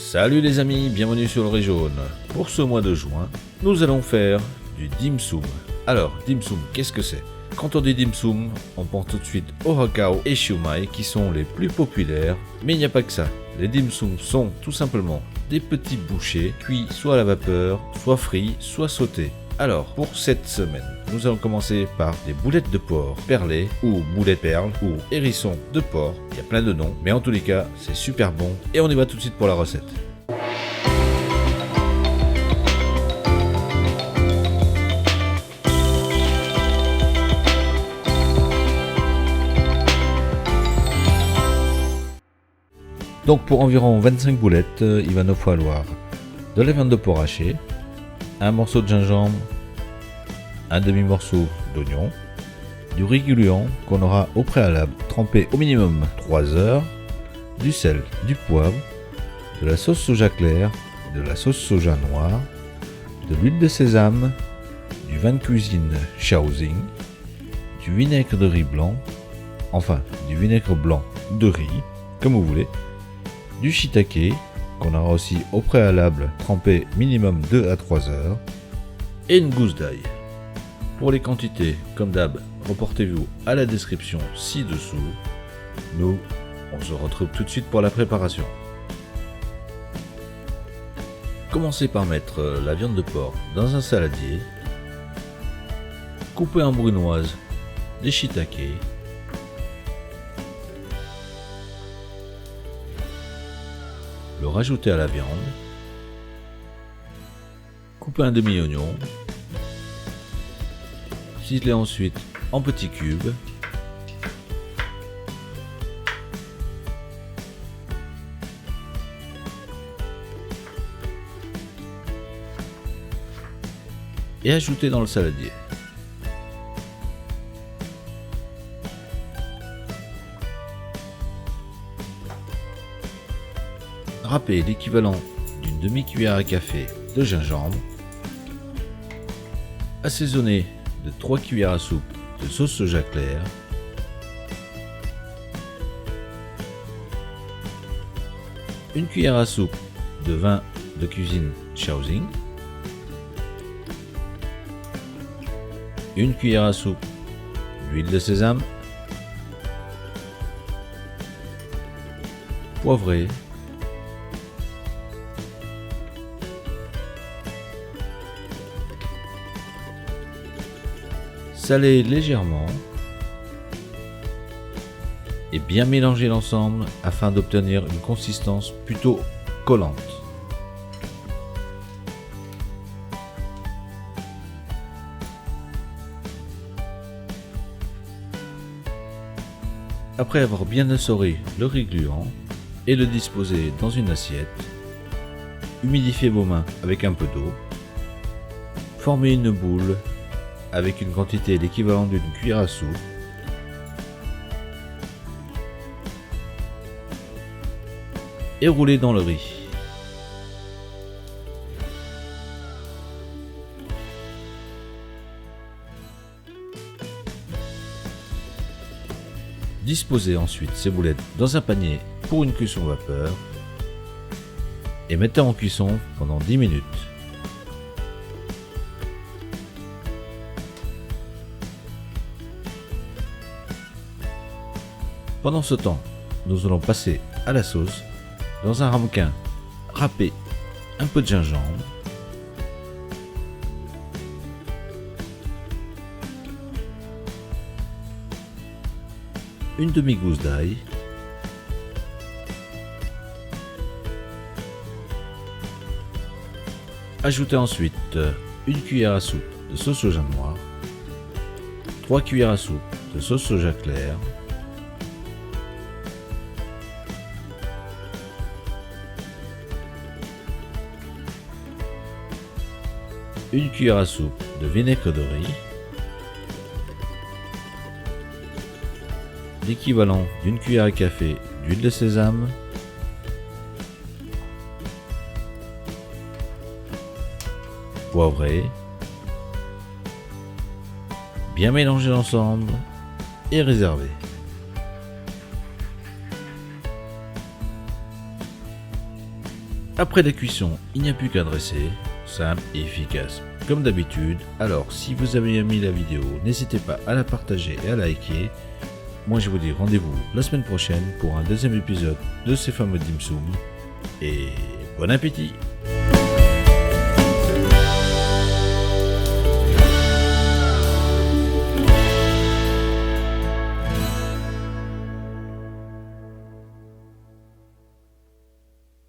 Salut les amis, bienvenue sur l'Oreille Jaune. Pour ce mois de juin, nous allons faire du dim sum. Alors, dim sum, qu'est-ce que c'est? Quand on dit dim sum, on pense tout de suite au hakao et siumai qui sont les plus populaires, mais il n'y a pas que ça. Les dim sum sont tout simplement des petits bouchées cuits soit à la vapeur, soit frits, soit sautés. Alors, pour cette semaine, nous allons commencer par des boulettes de porc perlées, ou boulettes perles, ou hérissons de porc. Il y a plein de noms, mais en tous les cas, c'est super bon. Et on y va tout de suite pour la recette. Donc pour environ 25 boulettes, il va nous falloir de la viande de porc hachée, un morceau de gingembre, un demi-morceau d'oignon, du riz gluant qu'on aura au préalable trempé au minimum 3 heures, du sel, du poivre, de la sauce soja claire, de la sauce soja noire, de l'huile de sésame, du vin de cuisine Shaoxing, du vinaigre de riz blanc, enfin du vinaigre blanc de riz, comme vous voulez, du shiitake qu'on aura aussi au préalable trempé minimum 2 à 3 heures, et une gousse d'ail. Pour les quantités, comme d'hab, reportez-vous à la description ci-dessous. Nous, on se retrouve tout de suite pour la préparation. Commencez par mettre la viande de porc dans un saladier, couper en brunoise des shiitake, le rajouter à la viande, couper un demi-oignon, ciseler ensuite en petits cubes, et ajouter dans le saladier. Râpez l'équivalent d'une demi-cuillère à café de gingembre, assaisonnez de 3 cuillères à soupe de sauce soja claire, une cuillère à soupe de vin de cuisine Shaoxing, une cuillère à soupe d'huile de sésame, poivré, salez légèrement et bien mélanger l'ensemble afin d'obtenir une consistance plutôt collante. Après avoir bien essoré le riz gluant et le disposer dans une assiette, humidifiez vos mains avec un peu d'eau, formez une boule avec une quantité l'équivalent d'une cuillère à soupe, et roulez dans le riz. Disposez ensuite ces boulettes dans un panier pour une cuisson vapeur et mettez en cuisson pendant 10 minutes. Pendant ce temps, nous allons passer à la sauce. Dans un ramequin, râpez un peu de gingembre, une demi-gousse d'ail, ajoutez ensuite une cuillère à soupe de sauce soja noire, 3 cuillères à soupe de sauce soja claire, une cuillère à soupe de vinaigre de riz, l'équivalent d'une cuillère à café d'huile de sésame, poivré, bien mélanger l'ensemble et réserver. Après la cuisson, il n'y a plus qu'à dresser, simple et efficace. Comme d'habitude, alors si vous avez aimé la vidéo, n'hésitez pas à la partager et à liker. Moi je vous dis rendez-vous la semaine prochaine pour un deuxième épisode de ces fameux dim sum. Et bon appétit!